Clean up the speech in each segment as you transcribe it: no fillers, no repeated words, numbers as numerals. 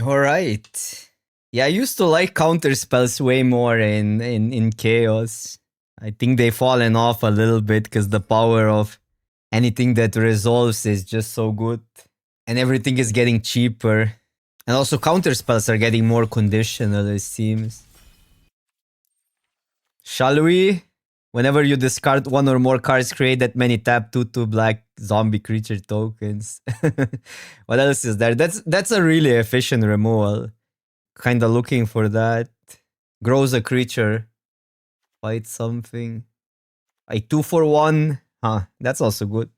Alright. Yeah, I used to like counter spells way more in Chaos. I think they've fallen off a little bit because the power of anything that resolves is just so good. And everything is getting cheaper. And also counter spells are getting more conditional, it seems. Shall we? Whenever you discard one or more cards, create that many tap 2/2 black zombie creature tokens. What else is there? That's a really efficient removal. Kinda looking for that. Grows a creature. Fight something. A 2/1. Huh, that's also good.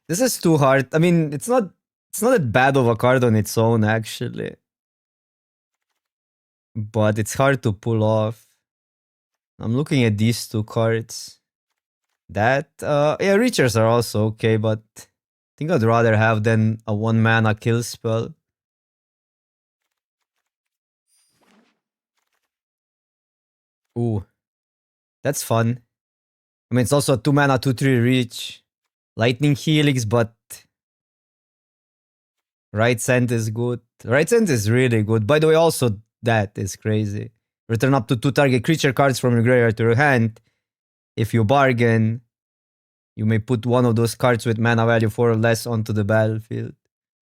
This is too hard. I mean, it's not that bad of a card on its own, actually. But it's hard to pull off. I'm looking at these two cards. That yeah, Reachers are also okay, but I think I'd rather have than a 1 mana kill spell. Ooh. That's fun. I mean, it's also a 2 mana 2/3 reach. Lightning Helix, but Right Scent is good. Right Scent is really good. By the way, also that is crazy. Return up to 2 target creature cards from your graveyard to your hand. If you bargain, you may put one of those cards with mana value 4 or less onto the battlefield.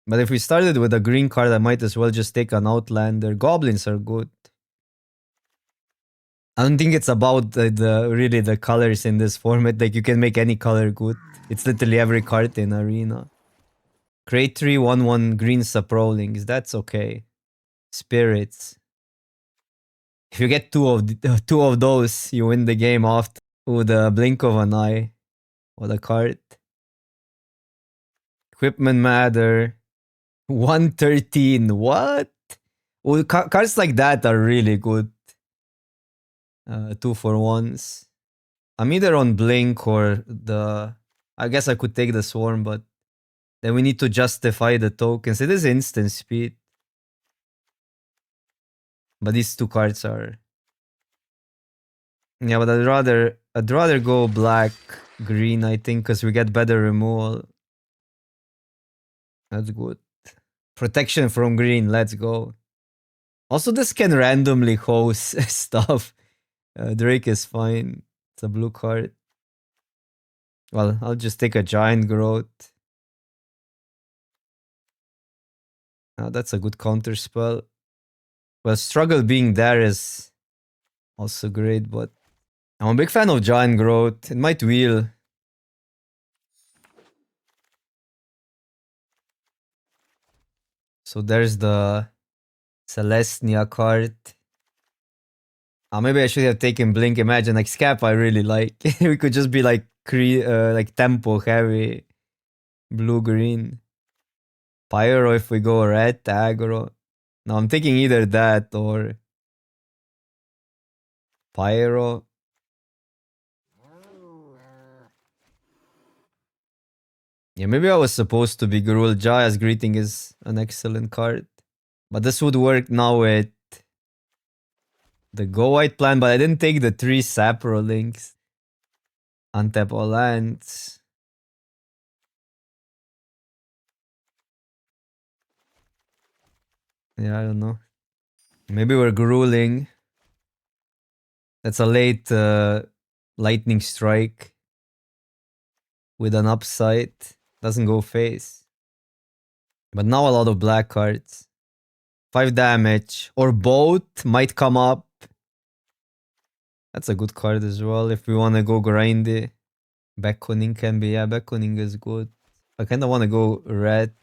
But if we started with a green card, I might as well just take an Outlander. Goblins are good. I don't think it's about really the colors in this format. Like, you can make any color good. It's literally every card in Arena. Create 3/1/1 green Saprolings. That's okay. Spirits. If you get two of those, you win the game after. With a blink of an eye. What a card. Equipment Matter. 113. What? Well, cards like that are really good. 2/1s. I'm either on Blink or the... I guess I could take the Swarm, but then we need to justify the tokens. It is instant speed. But these two cards are... Yeah, but I'd rather go black, green, I think, because we get better removal. That's good. Protection from green, let's go. Also, this can randomly host stuff. Drake is fine. It's a blue card. Well, I'll just take a giant growth. That's a good counter spell. Well, struggle being there is also great, but I'm a big fan of giant growth. It might wheel. So there's the Celestia card. Maybe I should have taken Blink. Imagine, like, Scap I really like. We could just be like tempo heavy. Blue-green. Pyro if we go red, aggro. No, I'm taking either that or Pyro. Yeah, maybe I was supposed to be Gruul. Jaya's Greeting is an excellent card. But this would work now with the Go White plan, but I didn't take the 3 Sapro links. Untap all lands. Yeah, I don't know. Maybe we're grueling. That's a late lightning strike with an upside. Doesn't go face. But now a lot of black cards. 5 damage or both might come up. That's a good card as well if we want to go grindy. Beckoning can be, yeah, Beckoning is good. I kind of want to go red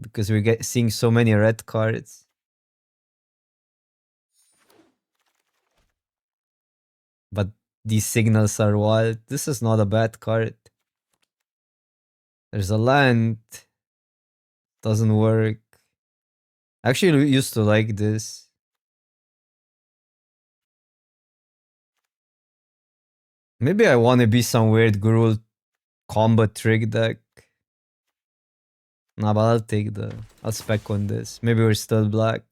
because we're seeing so many red cards. But these signals are wild. This is not a bad card. There's a land. Doesn't work. Actually, we used to like this. Maybe I want to be some weird Gruul combat trick deck. Nah, but I'll spec on this. Maybe we're still black.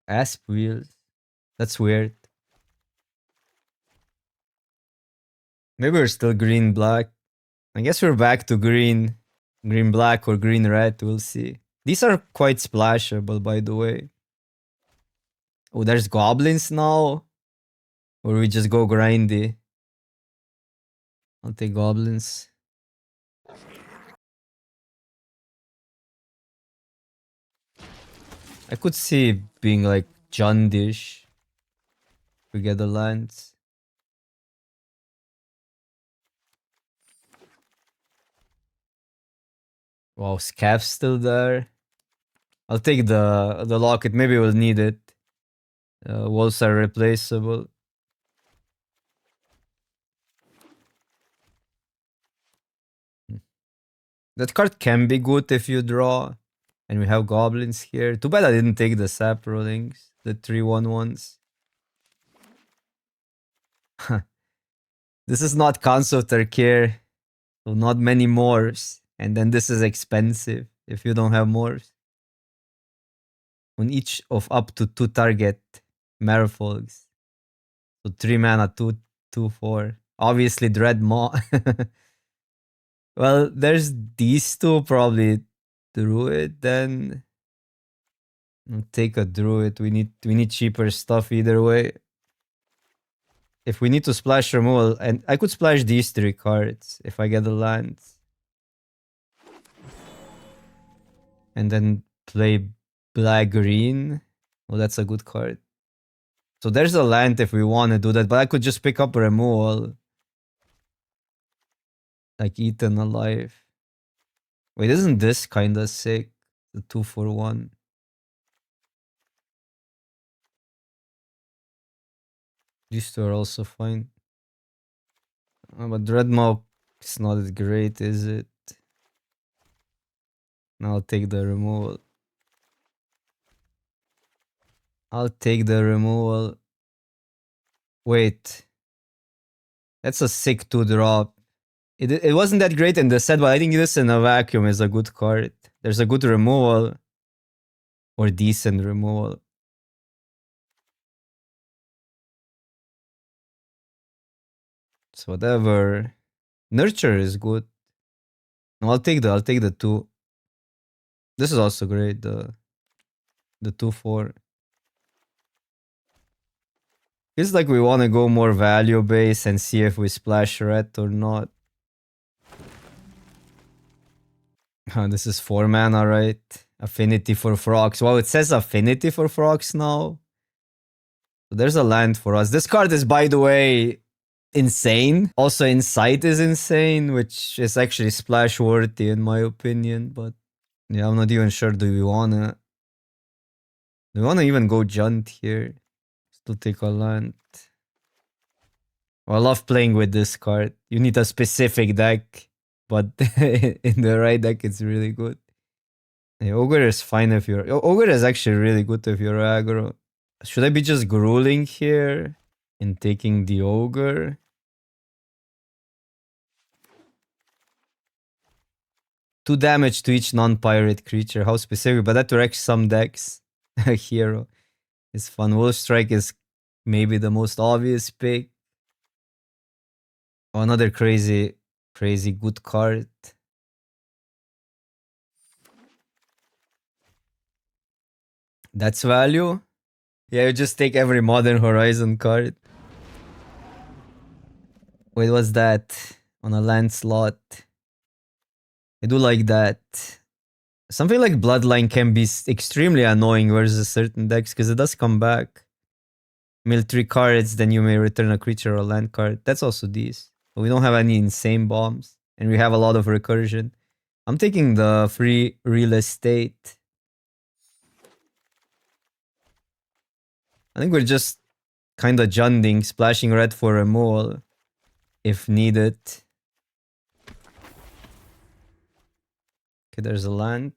Asp wheels. That's weird. Maybe we're still green black. I guess we're back to green black or green red. We'll see. These are quite splashable, by the way. Oh, there's goblins now? Or we just go grindy? I'll take goblins. I could see being like Jundish. We get the lands. Wow, Scav's still there. I'll take the locket. Maybe we'll need it. Walls are replaceable. That card can be good if you draw. And we have goblins here. Too bad I didn't take the sap rollings. The 3/1/1s. This is not Consort Tarkir. So not many mores. And then this is expensive if you don't have mores. On each of up to 2 target Merfolks. So 3 mana, 2/4. Obviously Dread Maw. Well, there's these two, probably Druid, then I'll take a Druid. We need cheaper stuff either way. If we need to splash removal, and I could splash these 3 cards if I get the lands. And then play black green. Well, that's a good card. So there's a land if we want to do that, but I could just pick up removal. Like Eaten Alive. Wait, isn't this kinda sick? The 2/1. These two are also fine. But Dreadmaw is not that great, is it? I'll take the removal. I'll take the removal. Wait. That's a sick 2-drop. It wasn't that great in the set, but I think this in a vacuum is a good card. There's a good removal. Or decent removal. So whatever. Nurture is good. No, I'll take the 2. This is also great, the 2/4. Feels like we want to go more value base and see if we splash red or not. This is 4 mana, right? Affinity for frogs. Well, it says affinity for frogs now. So there's a land for us. This card is, by the way, insane. Also, Insight is insane, which is actually splash worthy in my opinion. But yeah, I'm not even sure. Do we wanna even go Junt here? Still take a land. Well, I love playing with this card. You need a specific deck, but in the right deck, it's really good. Yeah, Ogre is fine if you're... Ogre is actually really good if you're aggro. Should I be just grueling here in taking the Ogre? Two damage to each non-pirate creature. How specific, but that wrecks some decks. A hero is fun. Wolf Strike is maybe the most obvious pick. Oh, another crazy good card. That's value. Yeah, you just take every Modern Horizon card. Wait, what's that? On a land slot. I do like that. Something like Bloodline can be extremely annoying versus certain decks because it does come back. Mill 3 cards, then you may return a creature or a land card. That's also these. We don't have any insane bombs. And we have a lot of recursion. I'm taking the free real estate. I think we're just kind of junding, splashing red for removal if needed. Okay, there's a land.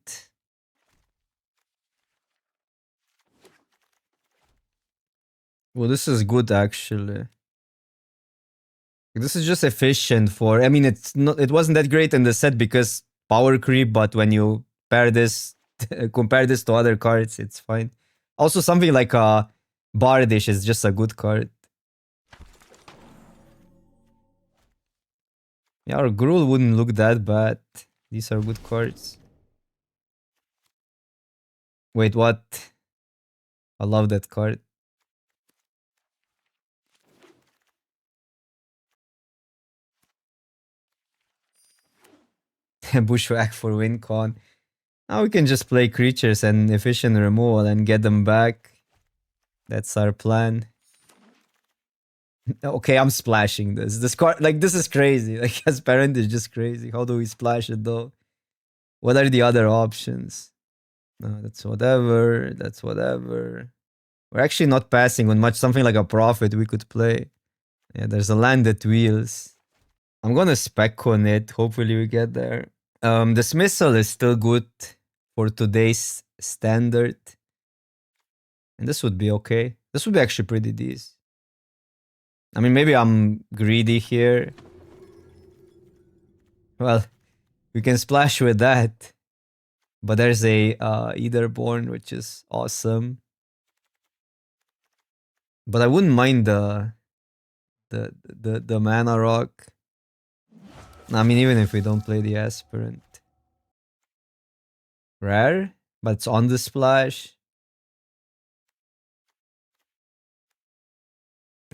Well, this is good actually. This is just efficient for... I mean, it wasn't that great in the set because power creep, but when you pair this, compare this to other cards, it's fine. Also, something like a Bardish is just a good card. Yeah, our Gruul wouldn't look that bad. These are good cards. Wait, what? I love that card. Bushwhack for win con. Now we can just play creatures and efficient removal and get them back. That's our plan. Okay, I'm splashing this. This card, like, this is crazy. Like, as parent is just crazy. How do we splash it though? What are the other options? No, that's whatever. That's whatever. We're actually not passing on much. Something like a profit we could play. Yeah, there's a land that wheels. I'm gonna spec on it. Hopefully we get there. Dismissal is still good for today's standard. And this would be okay. This would be actually pretty decent. I mean, maybe I'm greedy here. Well, we can splash with that. But there's a Eitherborn, which is awesome. But I wouldn't mind the mana rock. I mean, even if we don't play the aspirant. Rare, but it's on the splash.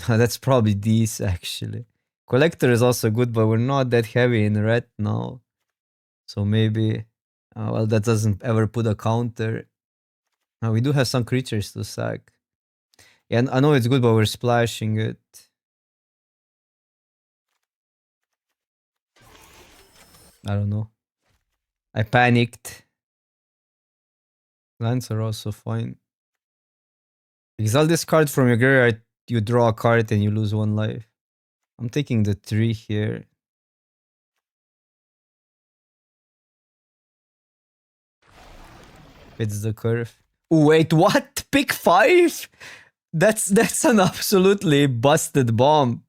That's probably these actually. Collector is also good, but we're not that heavy in red now. So maybe, well, that doesn't ever put a counter. We do have some creatures to sack. Yeah, and I know it's good, but we're splashing it. I don't know. I panicked. Lands are also fine. Exile this card from your graveyard, you draw a card and you lose 1 life. I'm taking the 3 here. Fits the curve. Ooh, wait, what? Pick 5? That's an absolutely busted bomb.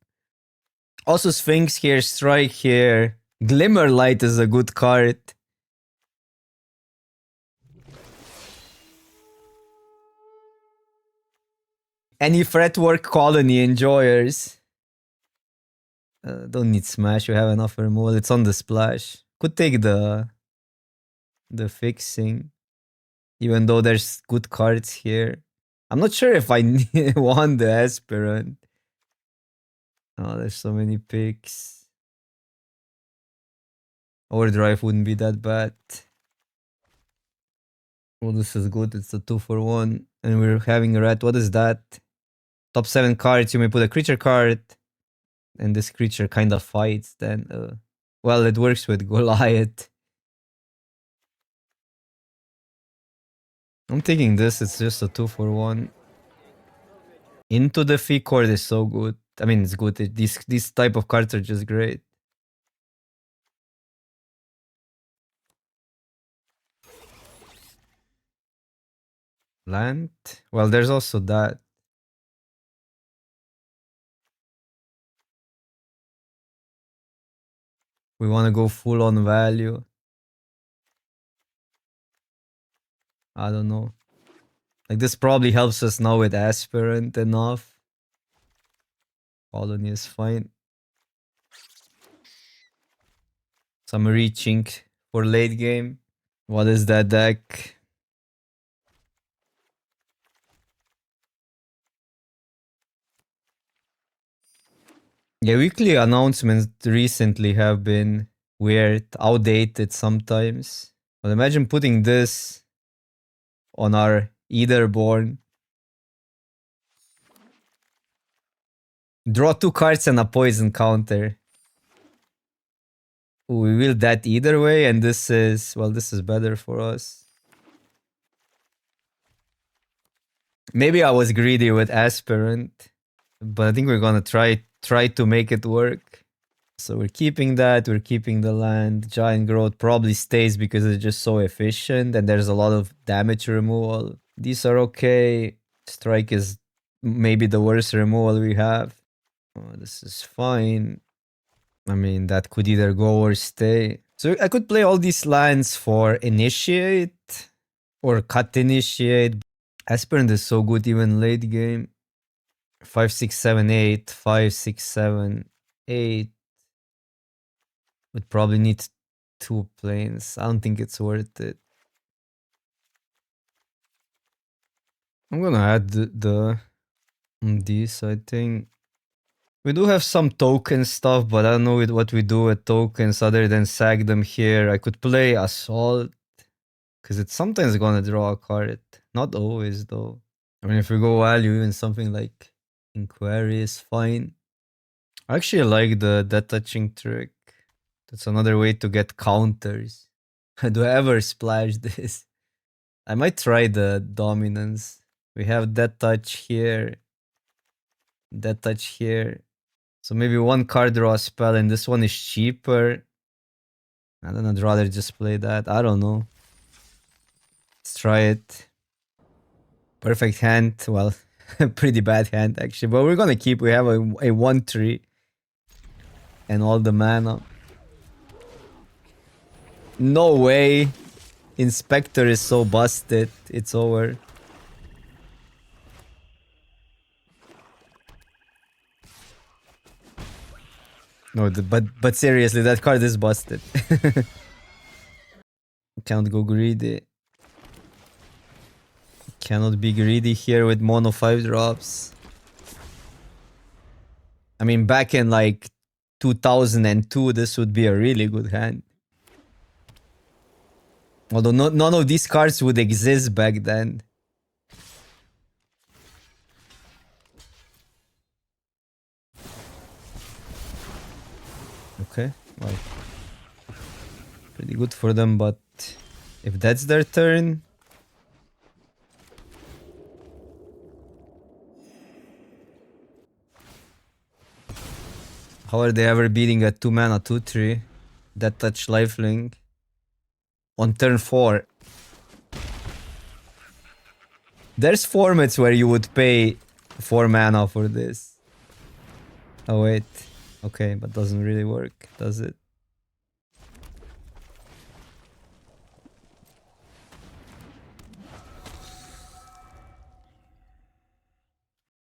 Also Sphinx here, Strike here. Glimmerlight is a good card. Any fretwork colony enjoyers. Don't need smash, we have enough removal. It's on the splash. Could take the fixing. Even though there's good cards here. I'm not sure if I want the aspirant. Oh, there's so many picks. Overdrive wouldn't be that bad. Well, this is good. It's a 2-for-1. And we're having a rat. What is that? Top 7 cards. You may put a creature card. And this creature kind of fights then. Well, it works with Goliath. I'm taking this. It's just a 2-for-1. Into the fee cord is so good. I mean, it's good. These type of cards are just great. Land? Well, there's also that. We want to go full on value. I don't know. Like, this probably helps us now with aspirant enough. Colony is fine. So I'm reaching for late game. What is that deck? Yeah, weekly announcements recently have been weird, outdated sometimes. But imagine putting this on our Eitherborn. Draw 2 cards and a poison counter. We will that either way, and this is, well, this is better for us. Maybe I was greedy with aspirant, but I think we're gonna try to make it work. So we're keeping that, we're keeping the land. Giant growth probably stays because it's just so efficient and there's a lot of damage removal. These are okay. Strike is maybe the worst removal we have. Oh, this is fine. I mean, that could either go or stay. So I could play all these lands for initiate or cut initiate. Aspirant is so good even late game. 5, 6, 7, 8. 5, 6, 7, 8. Would probably need 2 planes. I don't think it's worth it. I'm gonna add the this, I think. We do have some token stuff, but I don't know what we do with tokens other than sack them here. I could play Assault, because it's sometimes gonna draw a card. Not always, though. I mean, if we go value, even something like Inquiry is fine. I actually like the death touching trick. That's another way to get counters. Do I ever splash this? I might try the dominance. We have death touch here, death touch here. So maybe one card draw a spell, and this one is cheaper. And then I'd rather just play that. I don't know. Let's try it. Perfect hand. Well, pretty bad hand actually. But we're gonna keep. We have a 1-3. And all the mana. No way. Inspector is so busted. It's over. No, but seriously, that card is busted. Can't go greedy. Cannot be greedy here with mono 5 drops. I mean, back in like 2002, this would be a really good hand. Although none of these cards would exist back then. Okay, well, pretty good for them, but if that's their turn... How are they ever beating a 2 mana 2-3? That touch lifelink on turn 4. There's formats where you would pay 4 mana for this. Oh wait. Okay, but doesn't really work, does it?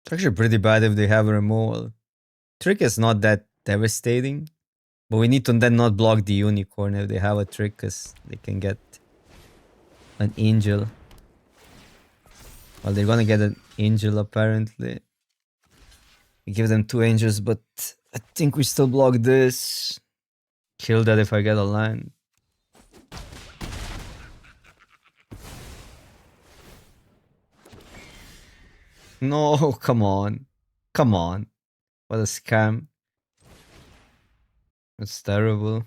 It's actually pretty bad if they have a removal. Trick is not that devastating. But we need to then not block the unicorn if they have a trick, because they can get an angel. Well, they're gonna get an angel apparently. We give them 2 angels, but I think we still block this. Kill that if I get a land. No, come on. Come on. What a scam. That's terrible.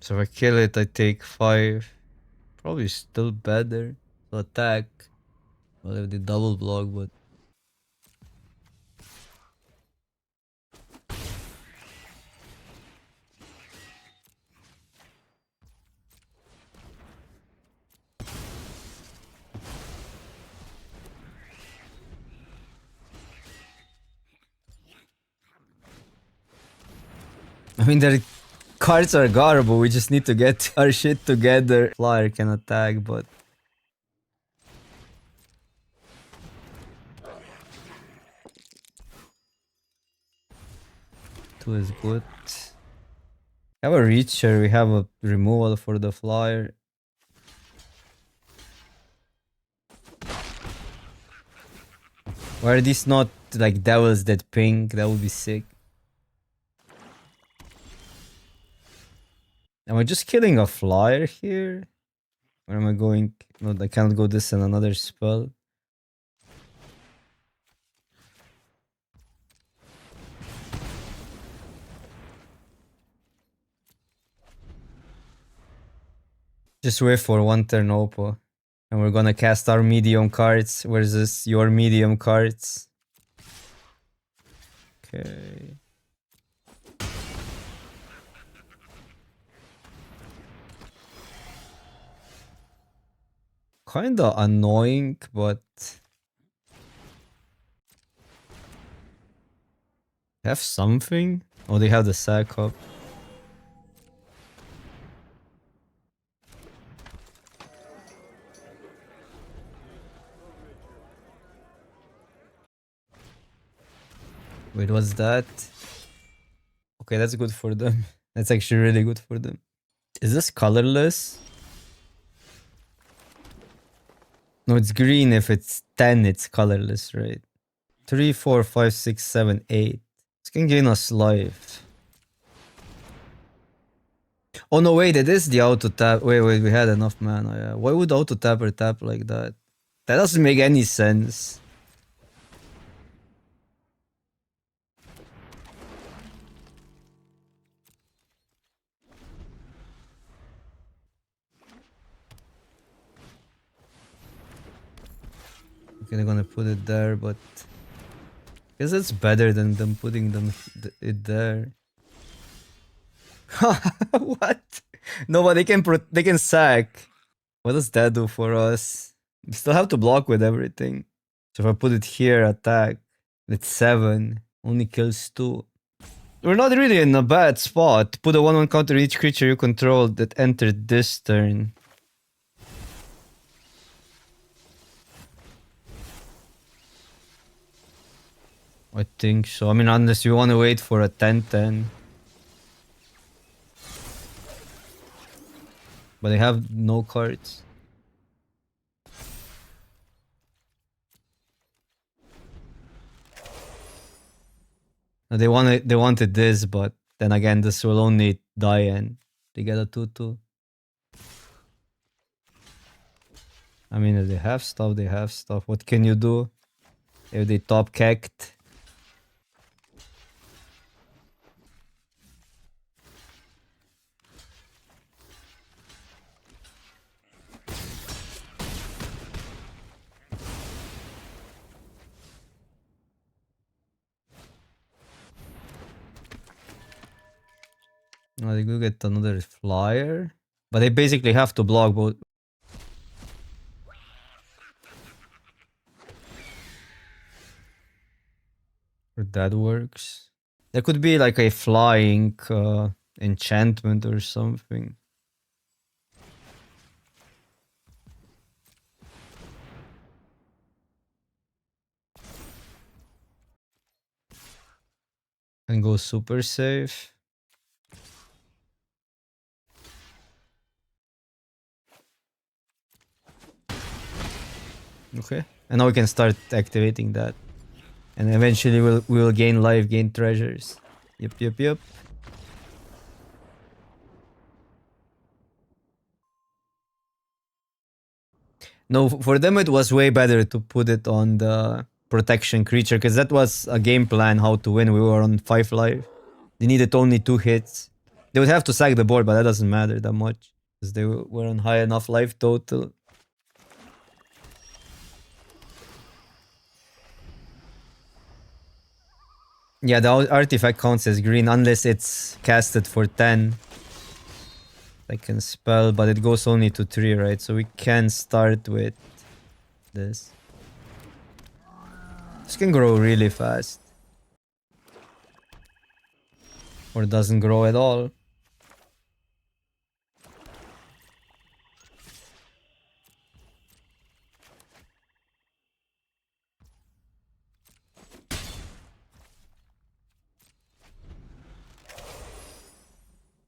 So if I kill it, I take 5. Probably still better to attack. Well, if they double block, but... I mean, their cards are garbage. We just need to get our shit together. Flyer can attack, but... Two is good. We have a reacher, we have a removal for the flyer. Why are these not like devils that ping? That would be sick. Am I just killing a flyer here? Where am I going? No, I can't go this and another spell. Just wait for 1 turn Oppo. And we're gonna cast our medium cards versus your medium cards. Okay. Kinda annoying, but... Have something? Oh, they have the sack up. Wait, what's that? Okay, that's good for them. That's actually really good for them. Is this colorless? No, it's green. If it's 10, it's colorless, right? 3, 4, 5, 6, 7, 8. This can gain us life. Oh no, wait, it is the auto tap. Wait, we had enough mana. Yeah. Why would auto tapper tap like that? That doesn't make any sense. Okay, they're gonna put it there, but I guess it's better than them putting it there. What? No, but they can sack. What does that do for us? We still have to block with everything. So if I put it here, attack. It's 7. Only kills 2. We're not really in a bad spot. Put a 1/1 counter each creature you control that entered this turn. I think so. I mean, unless you want to wait for a 10/10. But they have no cards. They wanted this, but then again, this will only die and they get a 2/2. I mean, if they have stuff, they have stuff. What can you do? If they top kecked. They go get another flyer. But they basically have to block both. If that works. There could be like a flying enchantment or something. And go super safe. Okay. And now we can start activating that. And eventually we'll gain life, gain treasures. Yep. No, for them it was way better to put it on the protection creature, because that was a game plan how to win. We were on 5 life. They needed only 2 hits. They would have to sack the board, but that doesn't matter that much, because they were on high enough life total. Yeah, the artifact counts as green unless it's casted for 10. I can spell, but it goes only to 3, right? So we can start with this. This can grow really fast. Or doesn't grow at all.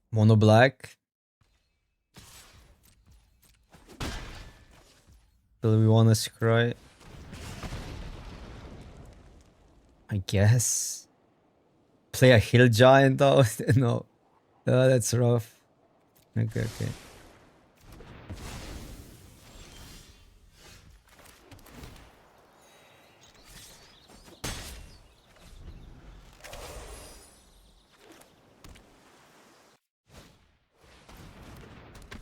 Mono black. Do we want to scry? I guess. Play a hill giant though? No. That's rough. Okay.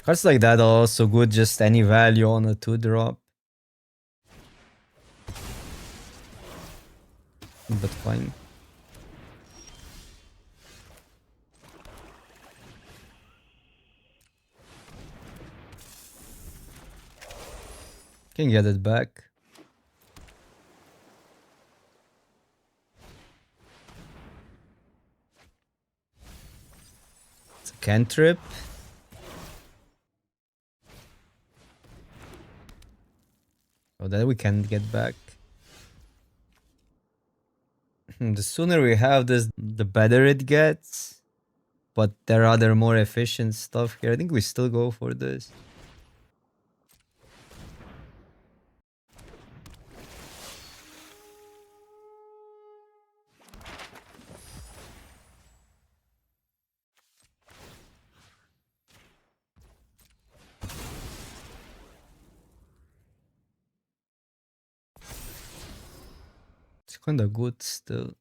Cards like that are also good, just any value on a 2-drop. But fine. Can get it back. It's a cantrip. Oh, that we can get back. The sooner we have this, the better it gets. but there are other more efficient stuff here. I think we still go for this. It's kind of good still.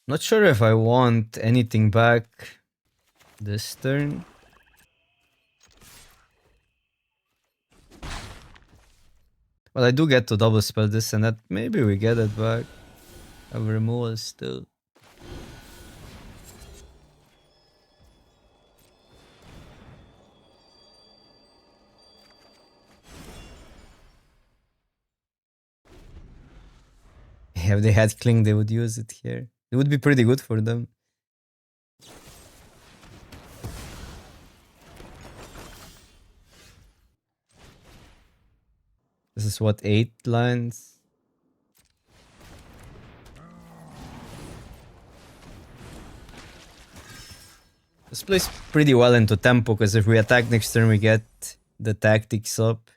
Not sure if I want anything back this turn. Well, I do get to double spell this and that. Maybe we get it back. Have removal still. Yeah, if they had Cling, they would use it here. It would be pretty good for them. This is what, 8 lines? This plays pretty well into tempo, because if we attack next turn, we get the tactics up.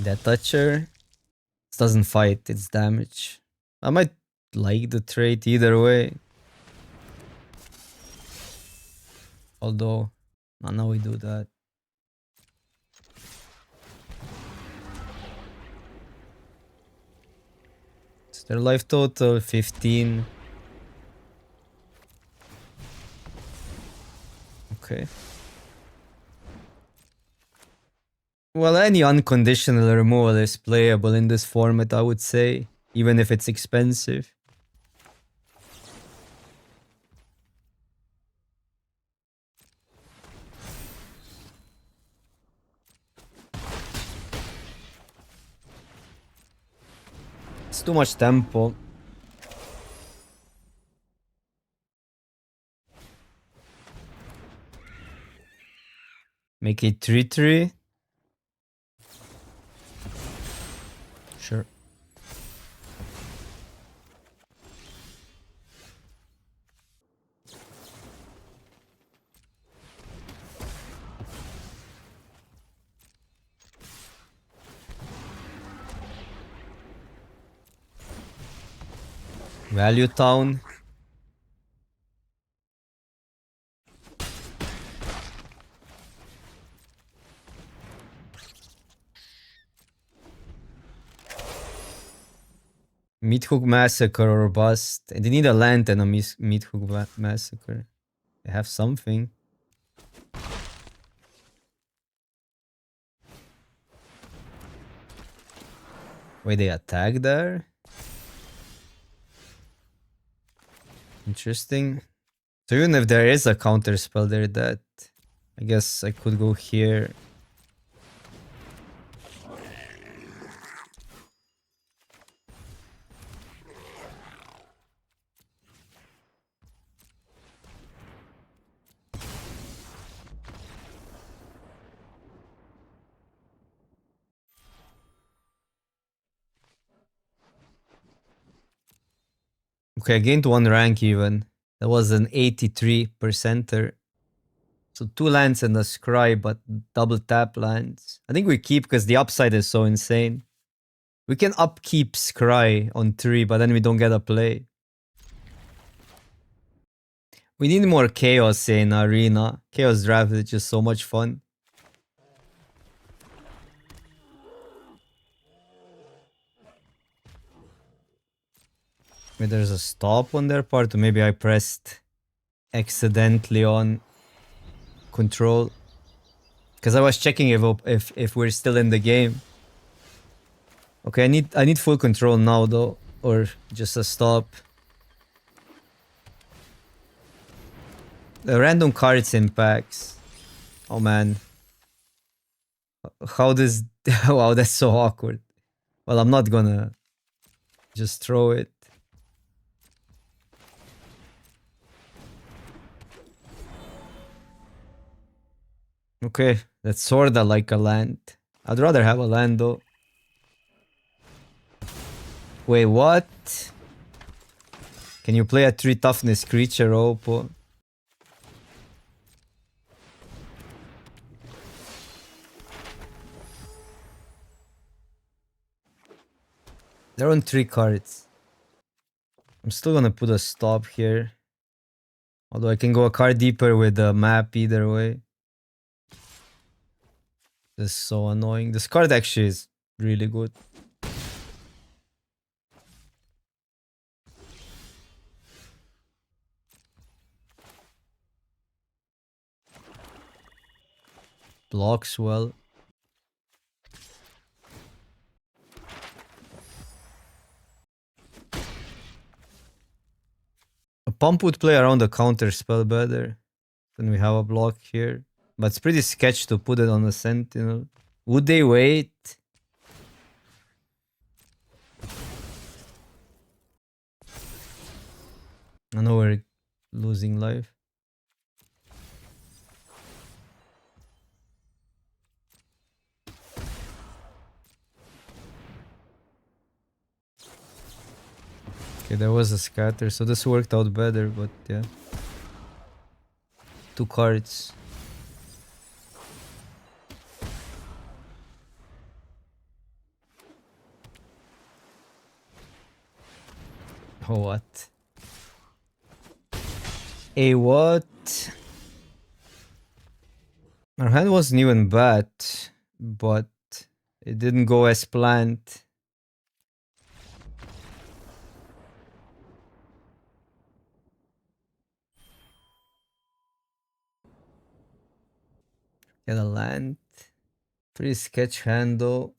That toucher. This doesn't fight, it's damage. I might like the trait either way. Although, now we do that. So their life total, 15. Okay. Well, any unconditional removal is playable in this format, I would say. Even if it's expensive. It's too much tempo. Make it 3-3. Sure. Value Town. Meathook Massacre or Bust. They need a land and a Meathook Massacre. They have something. Wait, they attack there? Interesting. So even if there is a counter spell there, that I guess I could go here. Okay, I gained 1 rank even. That was an 83%er. So 2 lands and a scry, but double tap lands. I think we keep because the upside is so insane. We can upkeep scry on 3, but then we don't get a play. We need more chaos in Arena. Chaos draft is just so much fun. Maybe there's a stop on their part, or maybe I pressed accidentally on control. Because I was checking if we're still in the game. Okay, I need full control now though, or just a stop. The random cards impacts. Oh man. How does... Wow, that's so awkward. Well, I'm not gonna just throw it. Okay, that's sorta like a land. I'd rather have a land though. Wait, what? Can you play a 3 toughness creature, Oppo? They're on 3 cards. I'm still gonna put a stop here. Although I can go a card deeper with the map either way. This is so annoying. This card actually is really good. Blocks well. A pump would play around the counter spell better. Then we have a block here. But it's pretty sketch to put it on a sentinel. Would they wait? I know we're losing life. Okay, there was a scatter, so this worked out better, but yeah. 2 cards. Oh, what? A what? Our hand wasn't even bad, but it didn't go as planned. Get a land. Pretty sketch hand though.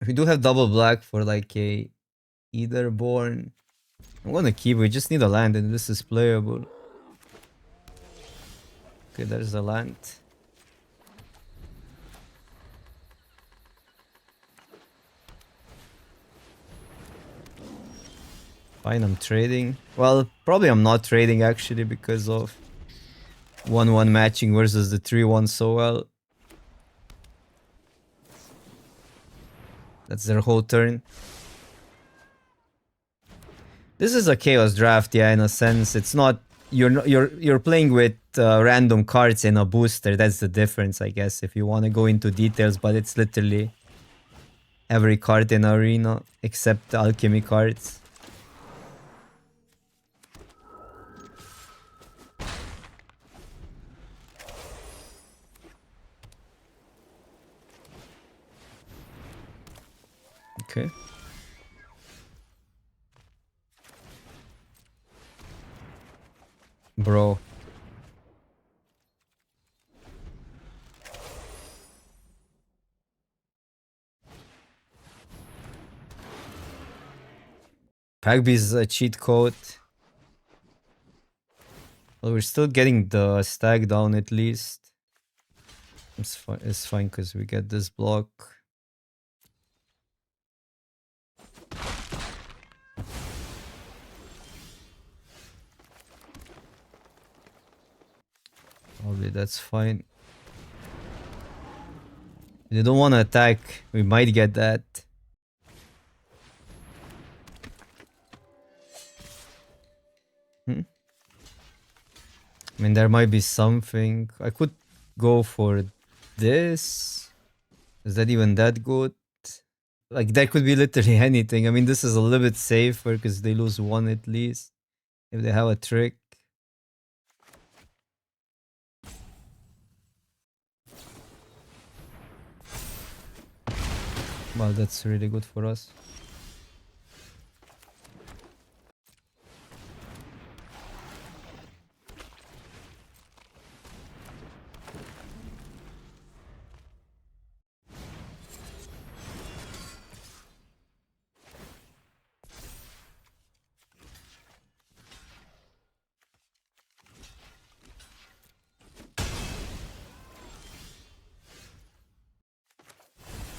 We do have double black for like a either born. I'm gonna keep. We just need a land and this is playable. Okay, there's a land. Fine, I'm trading. Well, probably I'm not trading actually because of 1-1 matching versus the 3-1 so well. That's their whole turn. This is a chaos draft, yeah, in a sense. It's not you're playing with random cards in a booster. That's the difference, I guess, if you want to go into details, but it's literally every card in arena except the alchemy cards. Okay. Bro. Pagby is a cheat code. Well, we're still getting the stack down at least. It's fine because we get this block. Probably that's fine. If they don't want to attack, we might get that. I mean, there might be something. I could go for this. Is that even that good? Like, there could be literally anything. I mean, this is a little bit safer because they lose 1 at least. If they have a trick. Well, that's really good for us.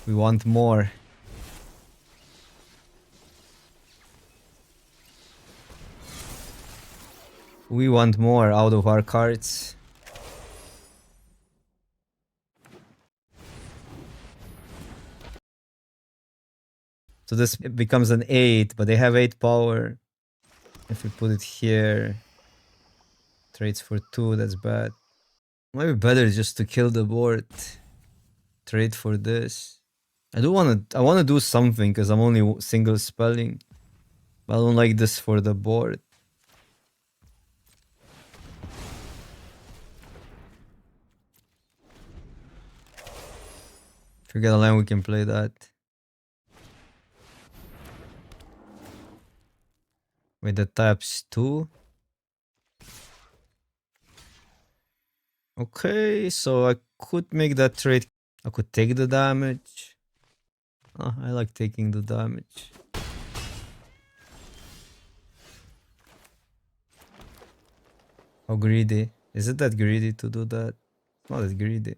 We want more. We want more out of our cards. So this becomes an 8, but they have 8 power. If we put it here, trades for 2, that's bad. Might be better just to kill the board. Trade for this. I wanna do something because I'm only single spelling. But I don't like this for the board. If we get a land, we can play that. With the taps 2. Okay, so I could make that trade. I could take the damage. Oh, I like taking the damage. How greedy? Is it that greedy to do that? It's not that greedy.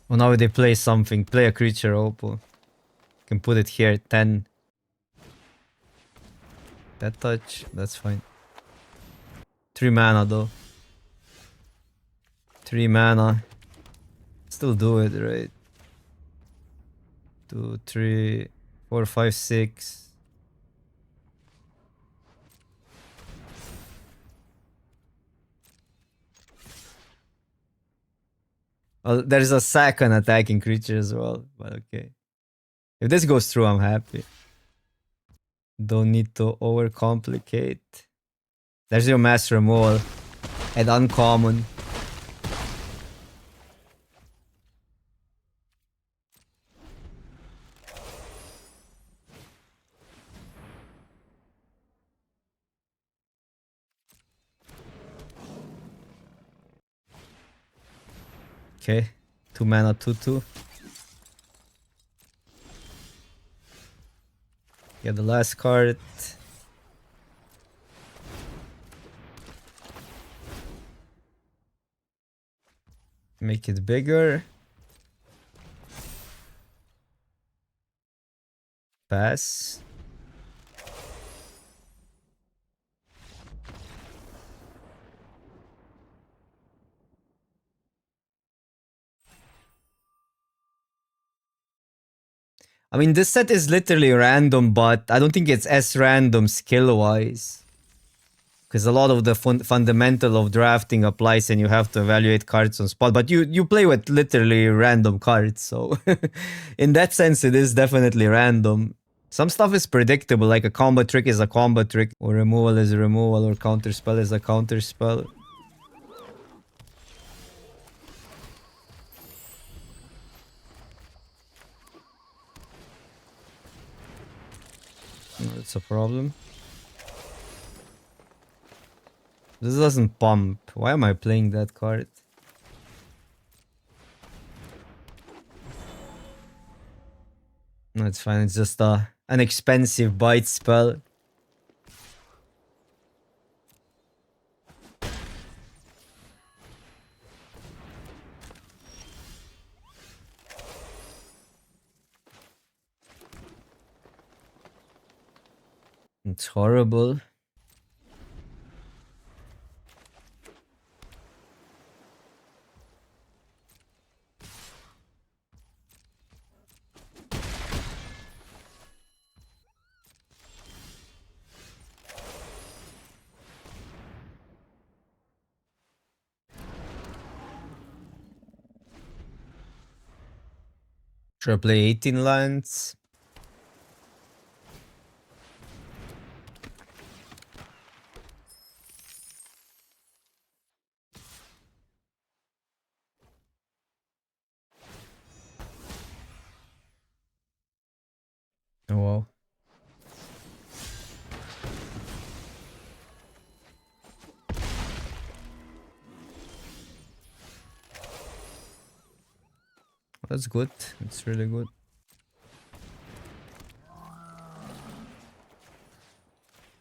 Oh, now they play something. Play a creature, Oppo. Can put it here, 10. That touch, that's fine. 3 mana though. 3 mana. Still do it, right? 2, 3, 4, 5, 6. Well, there's a second attacking creature as well, but okay. If this goes through, I'm happy. Don't need to overcomplicate. There's your mass removal at uncommon. Okay, 2 mana, 2/2. Get the last card. Make it bigger. Pass. I mean, this set is literally random, but I don't think it's as random skill-wise. Because a lot of the fundamental of drafting applies and you have to evaluate cards on spot. But you play with literally random cards, so in that sense it is definitely random. Some stuff is predictable, like a combo trick is a combo trick, or removal is a removal, or counter spell is a counter spell. That's a problem. This doesn't pump. Why am I playing that card? No, it's fine. It's just an expensive bite spell. It's horrible. Should I play 18 lands? Oh wow. That's good. It's really good.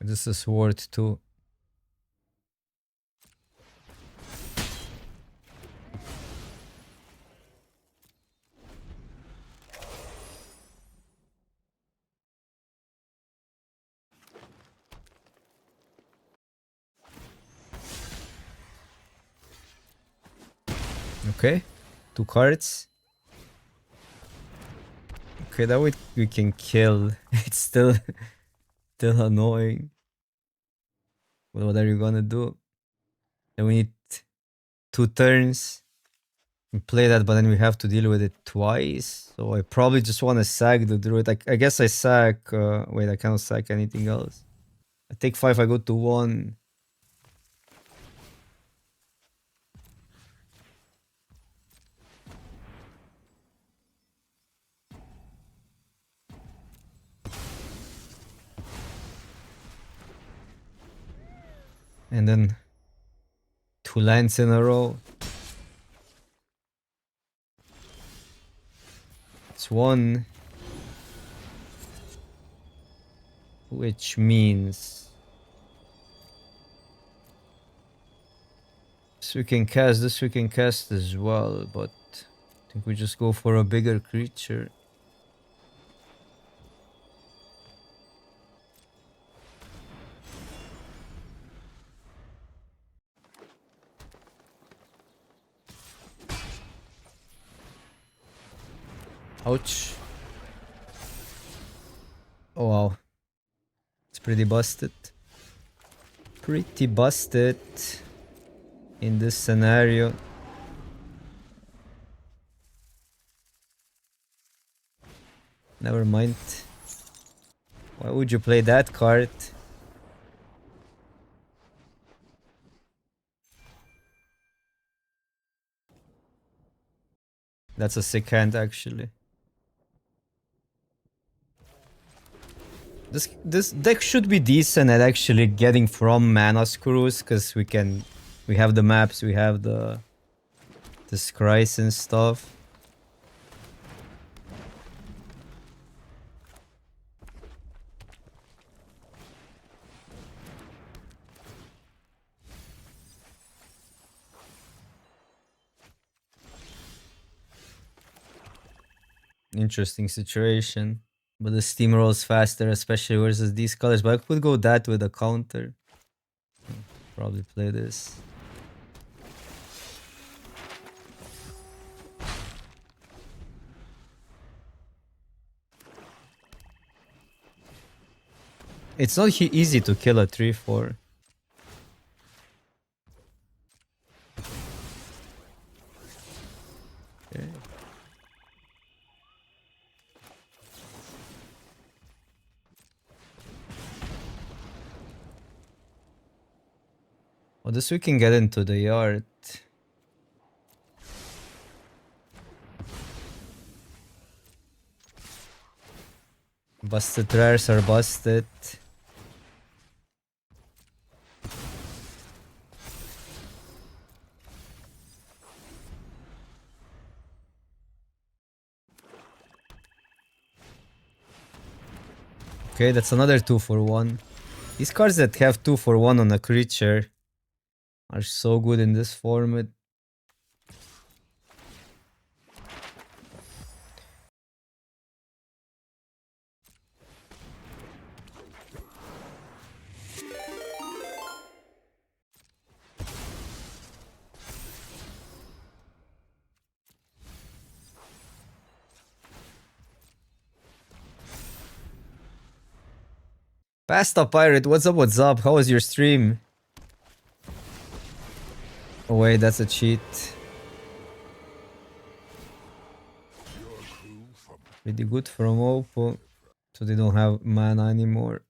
This is worth too. Okay. 2 cards. Okay, that we can kill. It's still annoying. Well, what are you gonna do? Then we need 2 turns. We play that, but then we have to deal with it twice. So I probably just want to sack the druid. I guess I sack. Wait, I cannot sack anything else. I take 5. I go to 1. And then 2 lands in a row. It's 1. Which means this we can cast, this we can cast as well, but I think we just go for a bigger creature. Ouch. Oh wow. It's pretty busted. Pretty busted in this scenario. Never mind. Why would you play that card? That's a sick hand actually. This deck should be decent at actually getting from mana screws, because we have the maps, we have the scries and stuff. Interesting situation. But the steamrolls faster, especially versus these colors. But I could go that with a counter. Probably play this. It's not easy to kill a 3-4. Okay. Well, this we can get into the yard. Busted rares are busted. Okay, that's another 2-for-1. These cards that have 2-for-1 on a creature are so good in this format. Pasta Pirate, what's up, what's up? How was your stream? Oh wait, that's a cheat. Pretty good from Oppo. So they don't have mana anymore.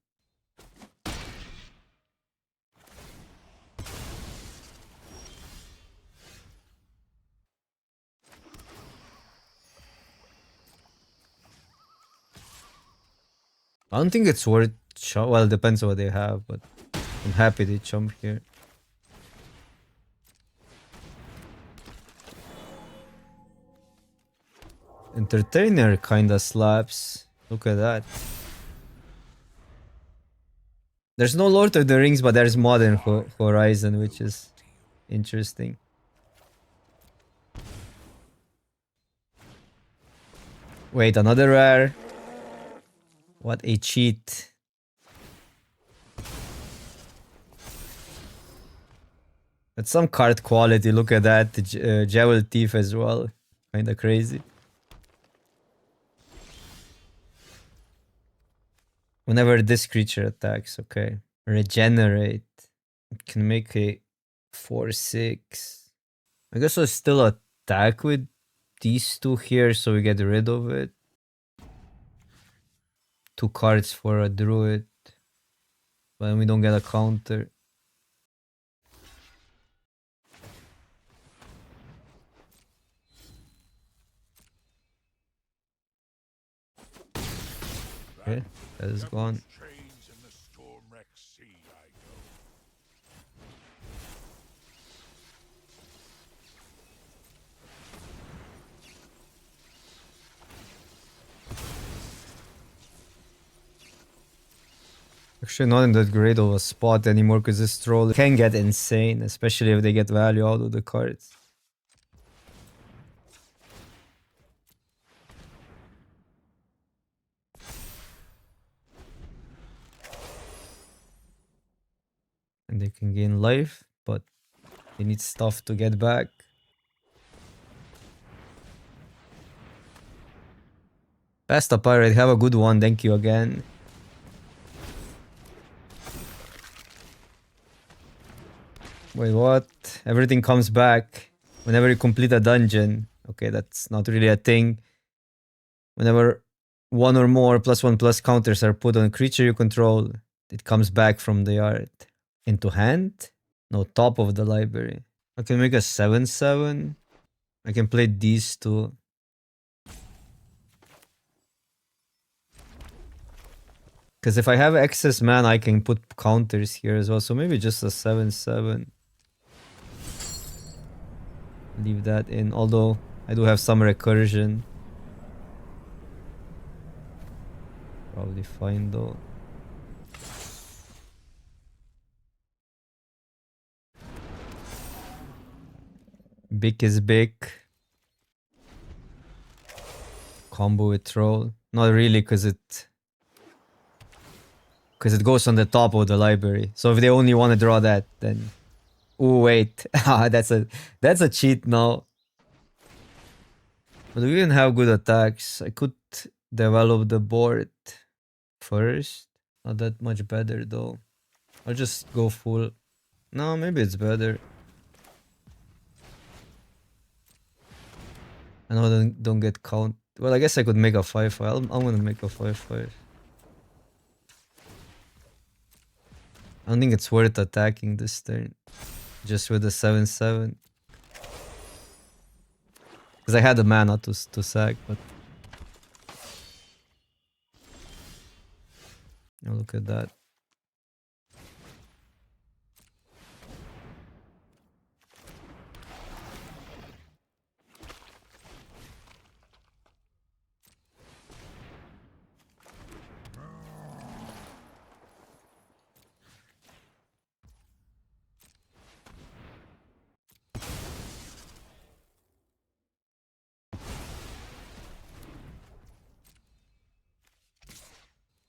I don't think it's worth well, it depends on what they have, but I'm happy they jump here. Entertainer kinda slaps. Look at that. There's no Lord of the Rings, but there's Modern Horizon, which is interesting. Wait, another rare? What a cheat. That's some card quality, look at that. Jewel Thief as well. Kinda crazy. Whenever this creature attacks, okay. Regenerate. Can make a 4/6. I guess I'll still attack with these two here so we get rid of it. 2 cards for a druid. But then we don't get a counter. Okay, that is gone. Actually not in that great of a spot anymore because this troll can get insane, especially if they get value out of the cards. And they can gain life, but they need stuff to get back. Best up pirate, have a good one, thank you again. Wait, what? Everything comes back whenever you complete a dungeon. Okay, that's not really a thing. Whenever 1 or more +1/+1 counters are put on a creature you control, it comes back from the yard. Into hand? No, top of the library. I can make a 7/7. I can play these two. Because if I have excess mana, I can put counters here as well. So maybe just a 7/7. Leave that in. Although I do have some recursion. Probably fine though. Big is big. Combo with troll. Not really, because it goes on the top of the library. So if they only want to draw that, then oh wait, that's a cheat now. But we even have good attacks. I could develop the board first. Not that much better though. I'll just go full. No, maybe it's better. I know I don't get count. Well, I guess I could make a 5/5. I'm gonna make a 5/5. I don't think it's worth attacking this turn. Just with the 7/7. Because I had the mana to sack, but... Oh, look at that.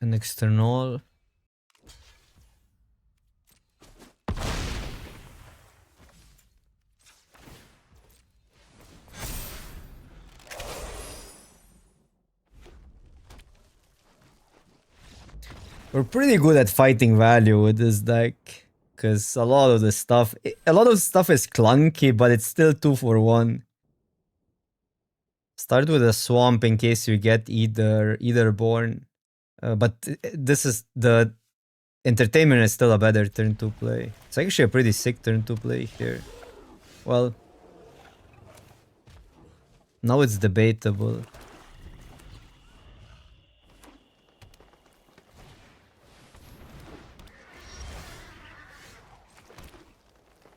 An external. We're pretty good at fighting value with this deck. Because a lot of the stuff is clunky, but it's still 2/1. Start with a swamp in case you get either born. But this is the entertainment is still a better turn to play. It's actually a pretty sick turn to play here. Well, now it's debatable.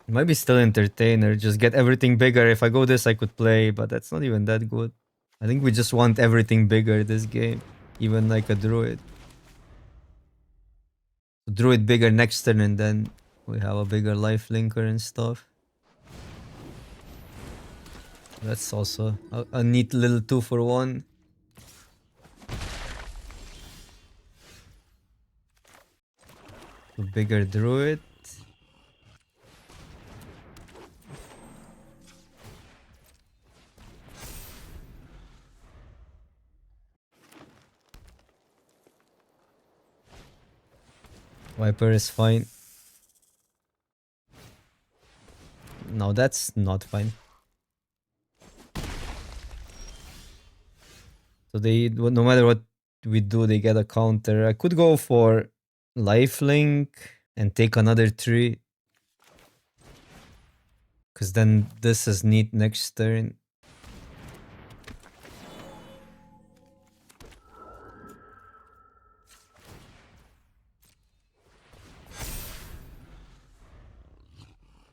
It might be still entertainer, just get everything bigger. If I go this, I could play, but that's not even that good. I think we just want everything bigger this game, even like a druid. Druid bigger next turn, and then we have a bigger life linker and stuff. That's also a neat little 2/1. Bigger druid. Viper is fine. No, that's not fine. So they, no matter what we do, they get a counter. I could go for lifelink and take another tree. Because then this is neat next turn.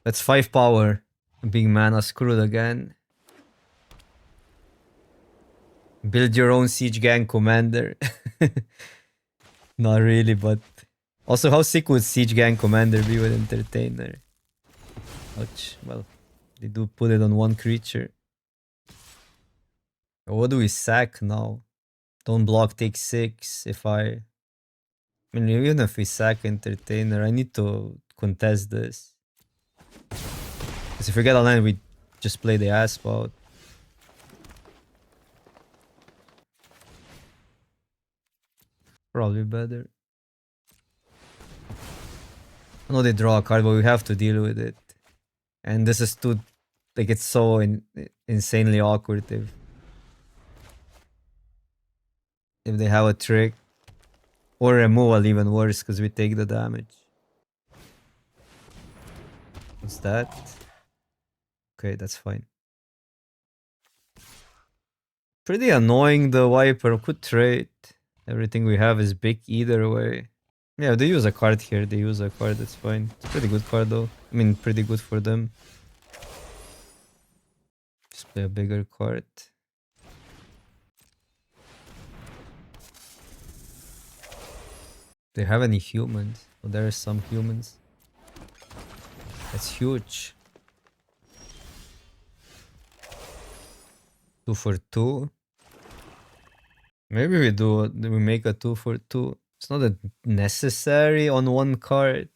That's 5 power. Big mana screwed again. Build your own siege gang commander. Not really, but also how sick would siege gang commander be with entertainer? Ouch. Well, they do put it on one creature. What do we sack now? Don't block, take 6. I mean, even if we sack entertainer, I need to contest this. Because if we get a land, we just play the ass out. Probably better. I know they draw a card, but we have to deal with it. And this is too, like, it's so insanely awkward if they have a trick. Or removal, even worse, because we take the damage. What's that? Okay, that's fine. Pretty annoying, the Viper. Could trade. Everything we have is big either way. Yeah, they use a card here. They use a card, that's fine. It's a pretty good card though. I mean, pretty good for them. Just play a bigger card. Do they have any humans? Oh, there are some humans. That's huge. 2 for 2. Maybe we make a 2 for 2. It's not a necessary on one card.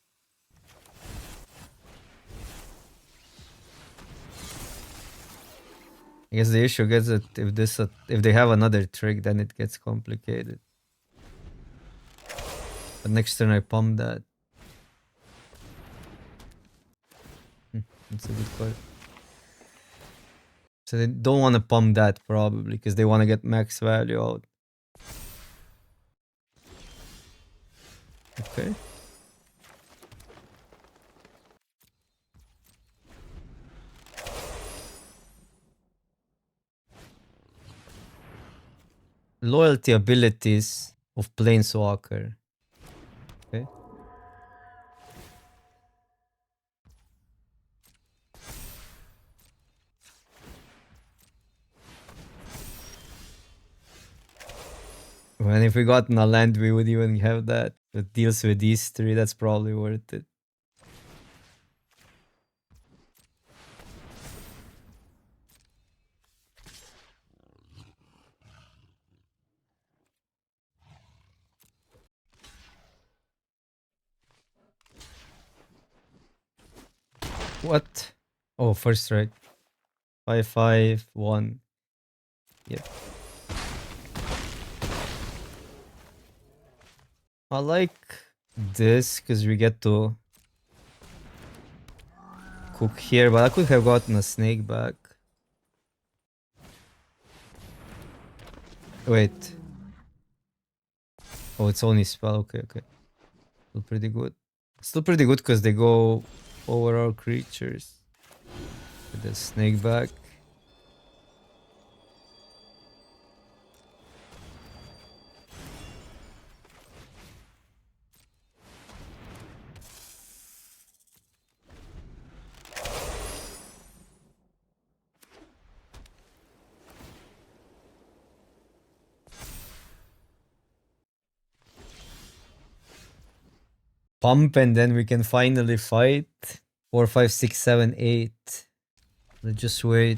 I guess the issue gets that if they have another trick, then it gets complicated. But next turn I pump that. That's a good card. So they don't want to pump that probably because they want to get max value out. Okay. Loyalty abilities of Planeswalker. Okay. When if we got in a land, we would even have that. That deals with these 3, that's probably worth it. What? Oh, first strike. 5/5/1. Yep. I like this because we get to cook here, but I could have gotten a snake back. Wait. Oh, it's only spell. Okay, okay. Still pretty good. Still pretty good because they go over our creatures. With the snake back. Pump and then we can finally fight. 4, 5, 6, 7, 8. Let's just wait.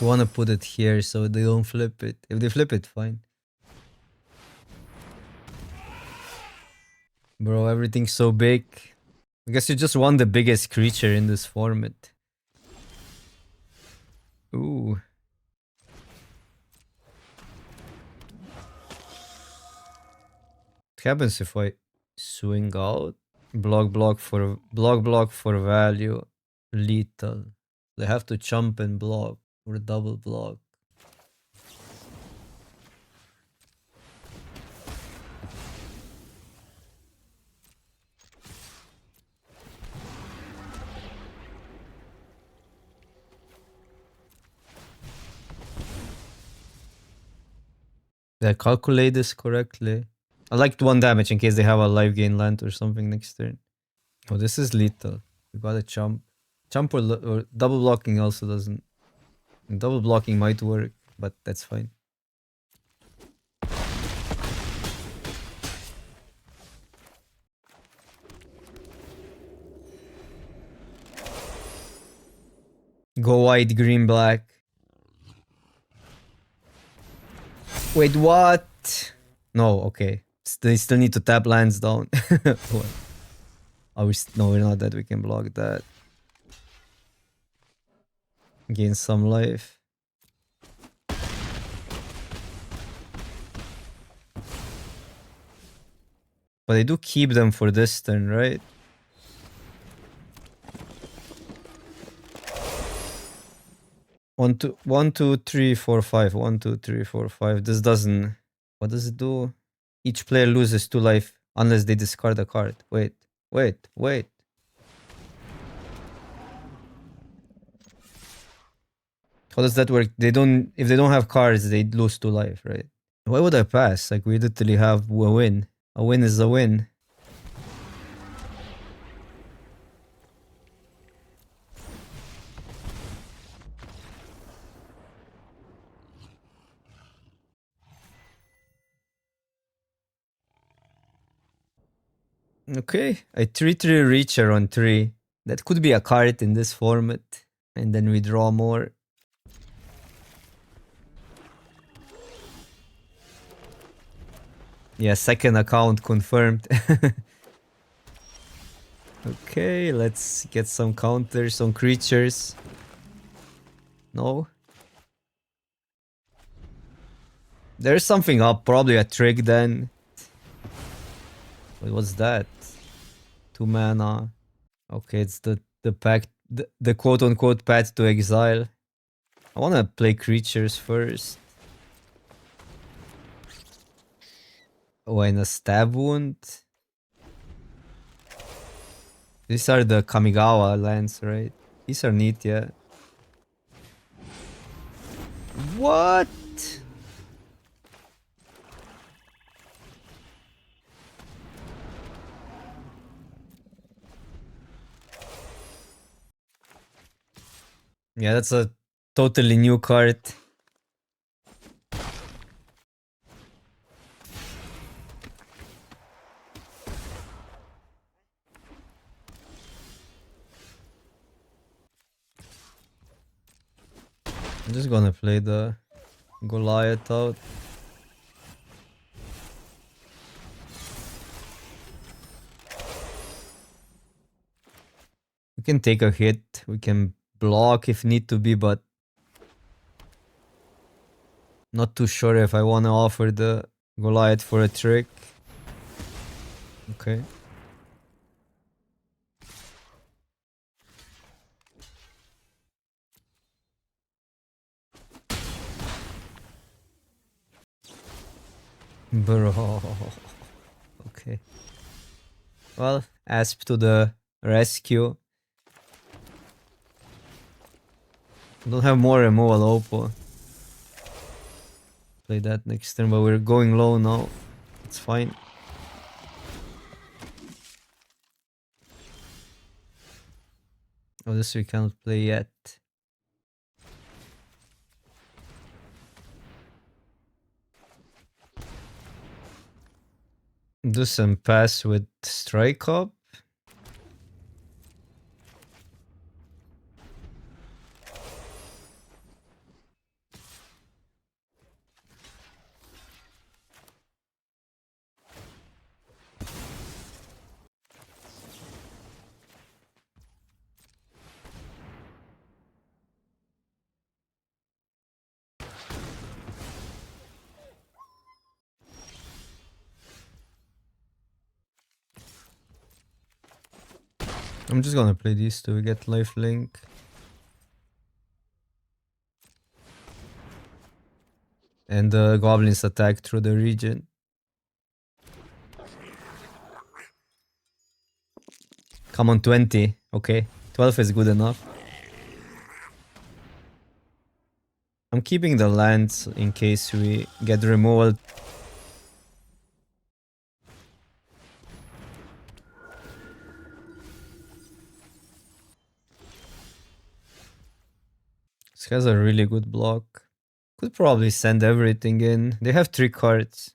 want to put it here so they don't flip it. If they flip it, fine. Bro, everything's so big. I guess you just want the biggest creature in this format. Ooh. What happens if I swing out? Block for value. Lethal. They have to jump and block or double block. Did I calculate this correctly? I liked 1 damage in case they have a live gain land or something next turn. Oh, this is lethal. We gotta jump. Jump or double blocking also doesn't. Double blocking might work, but that's fine. Go white, green, black. Wait, what? No, okay. They still need to tap lands down. What? Oh, no, we're not dead. We can block that. Gain some life. But I do keep them for this turn, right? One, two, three, four, five. 1, 2, 3, 4, 5. This doesn't. What does it do? Each player loses 2 life unless they discard a card. Wait. How does that work? If they don't have cards, they lose 2 life, right? Why would I pass? Like, we literally have a win. A win is a win. Okay, a 3/3 Reacher on 3. That could be a card in this format. And then we draw more. Yeah, second account confirmed. Okay, let's get some counters on creatures. No? There's something up, probably a trick then. Wait, what's that? 2 mana. Okay, it's the pact, the quote-unquote path to exile. I wanna play creatures first. Oh, and a stab wound. These are the Kamigawa lands, right? These are neat, yeah. What? Yeah, that's a totally new card. I'm just gonna play the Goliath out. We can take a hit, we can block if need to be, but not too sure if I wanna offer the Goliath for a trick. Okay. Bro. Okay. Well, Asp to the rescue. Don't have more removal Oppo. Play that next turn, but we're going low now. It's fine. Oh, this we cannot play yet. Do some pass with strike up. I'm just gonna play these two, get lifelink. And the goblins attack through the region. Come on, 20. Okay, 12 is good enough. I'm keeping the lands in case we get removal. This has a really good block. Could probably send everything in. They have 3 cards.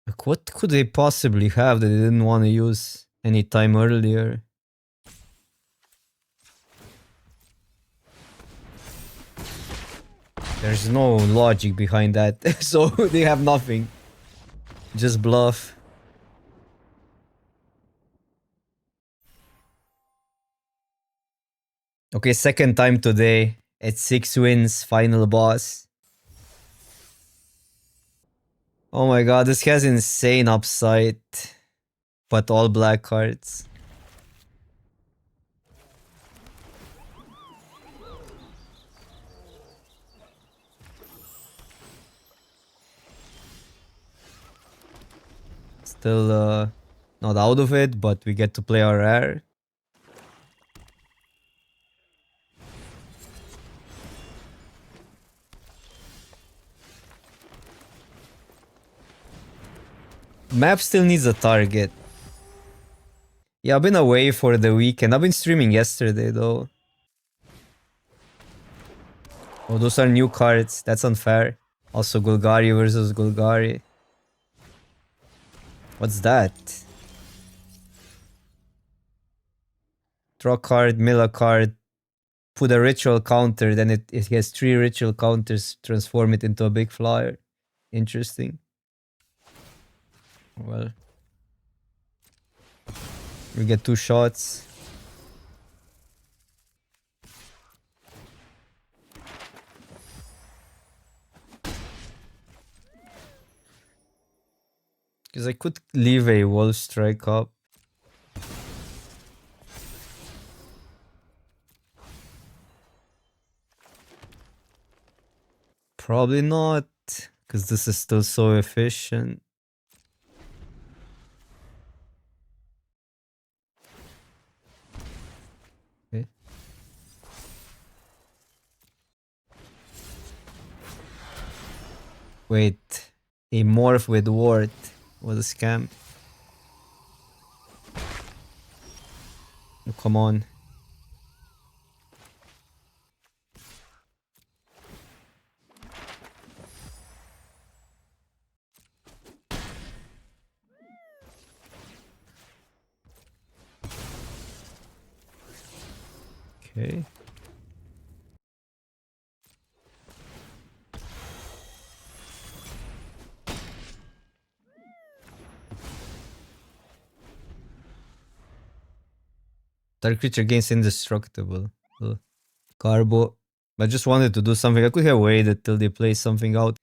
Like, what could they possibly have that they didn't want to use any time earlier? There's no logic behind that, so they have nothing. Just bluff. Okay, second time today. It's 6 wins, final boss. Oh my god, this has insane upside. But all black cards. Still not out of it, but we get to play our rare. Map still needs a target. Yeah, I've been away for the weekend. I've been streaming yesterday though. Oh, those are new cards. That's unfair. Also Golgari versus Golgari. What's that? Draw card, mill a card, put a ritual counter, then it has 3 ritual counters, transform it into a big flyer. Interesting. Well, we get 2 shots. Because I could leave a Wolf Strike up. Probably not, because this is still so efficient. Okay. Wait, a morph with ward was a scam. Oh, come on. Okay. Dark creature gains indestructible. Ugh. Carbo. I just wanted to do something. I could have waited till they play something out.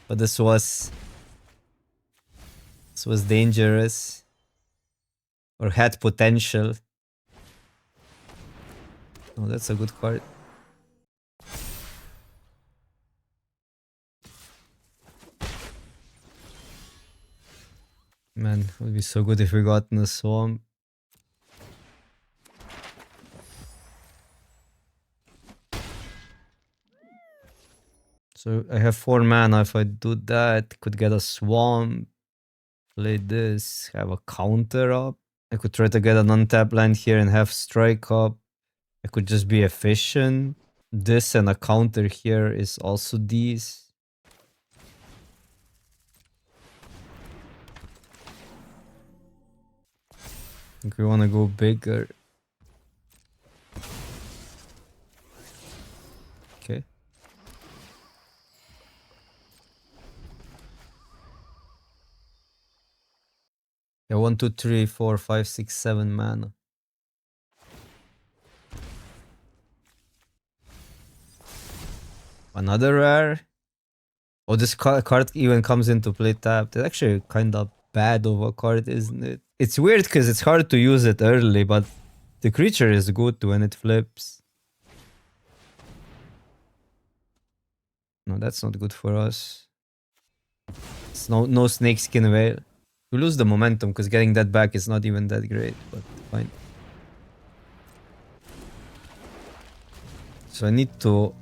But this was dangerous. Or had potential. Oh, that's a good card. Man, it would be so good if we got in a swamp. So I have 4 mana. If I do that, could get a swamp. Play this, have a counter up. I could try to get an untapped land here and have strike up. I could just be efficient. This and a counter here is also these. I think we want to go bigger. Okay. Yeah, 1, 2, 3, 4, 5, 6, 7 mana. Another rare. Oh, this card even comes into play tapped. It's actually kind of bad of a card, isn't it? It's weird because it's hard to use it early, but the creature is good when it flips. No, that's not good for us. It's no snakeskin veil. We lose the momentum because getting that back is not even that great, but fine. So I need to...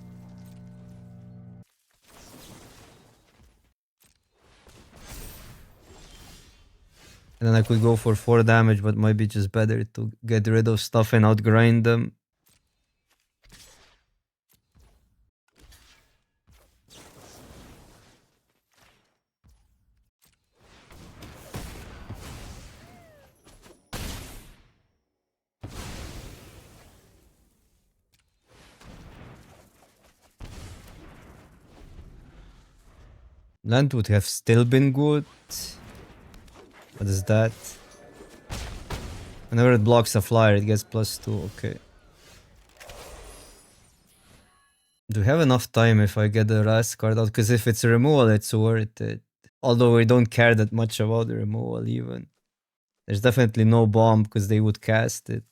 And then I could go for 4 damage, but might be just better to get rid of stuff and outgrind them. Land would have still been good. What is that? Whenever it blocks a flyer, it gets +2. Okay. Do we have enough time if I get the last card out? Because if it's a removal, it's worth it. Although we don't care that much about the removal even. There's definitely no bomb because they would cast it.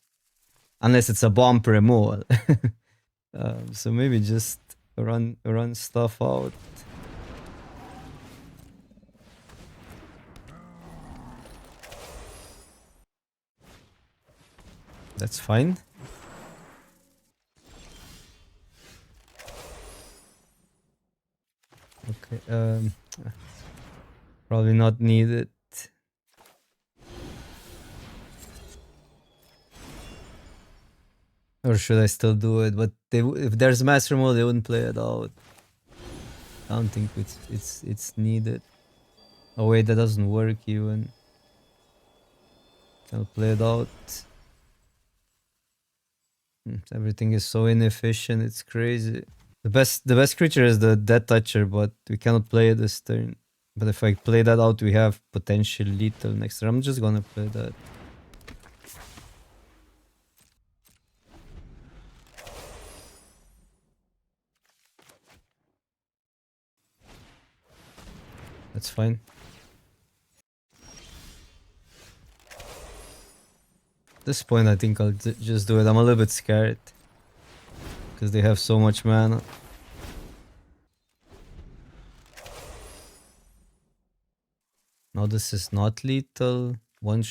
Unless it's a bomb removal. So maybe just run stuff out. That's fine. Okay, probably not needed. Or should I still do it? But if there's mass removal, they wouldn't play it out. I don't think it's needed. Oh wait, that doesn't work even. I'll play it out. Everything is so inefficient, it's crazy. The best creature is the Death Toucher, but we cannot play it this turn. But if I play that out, we have potential lethal next turn. I'm just gonna play that. That's fine. At this point, I think I'll just do it. I'm a little bit scared. Because they have so much mana. No, this is not lethal.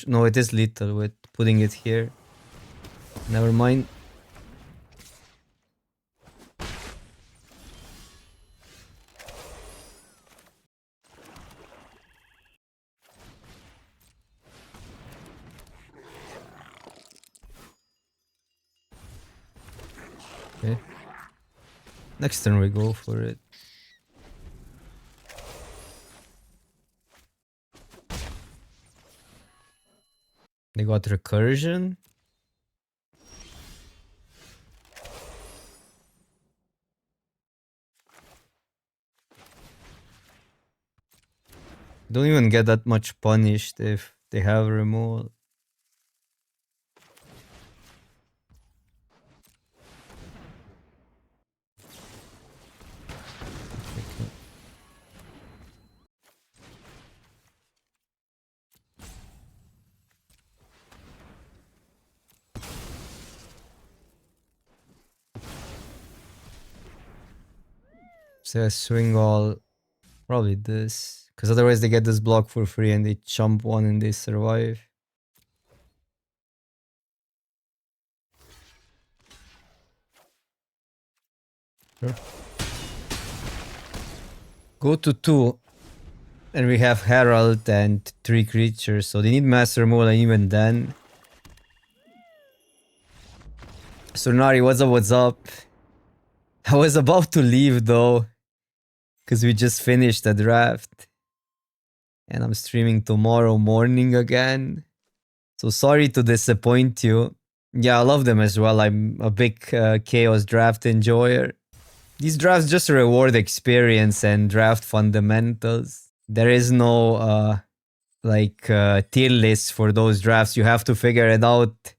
No, it is lethal with putting it here. Never mind. Okay. Next turn we go for it. They got recursion. Don't even get that much punished if they have removal. So I swing all, probably this, because otherwise they get this block for free and they chump one and they survive. Sure. Go to 2, and we have Herald and 3 creatures, so they need mass removal, and even then. So Nari, what's up? What's up? I was about to leave though, because we just finished the draft. And I'm streaming tomorrow morning again. So sorry to disappoint you. Yeah, I love them as well. I'm a big Chaos draft enjoyer. These drafts just reward experience and draft fundamentals. There is no tier list for those drafts. You have to figure it out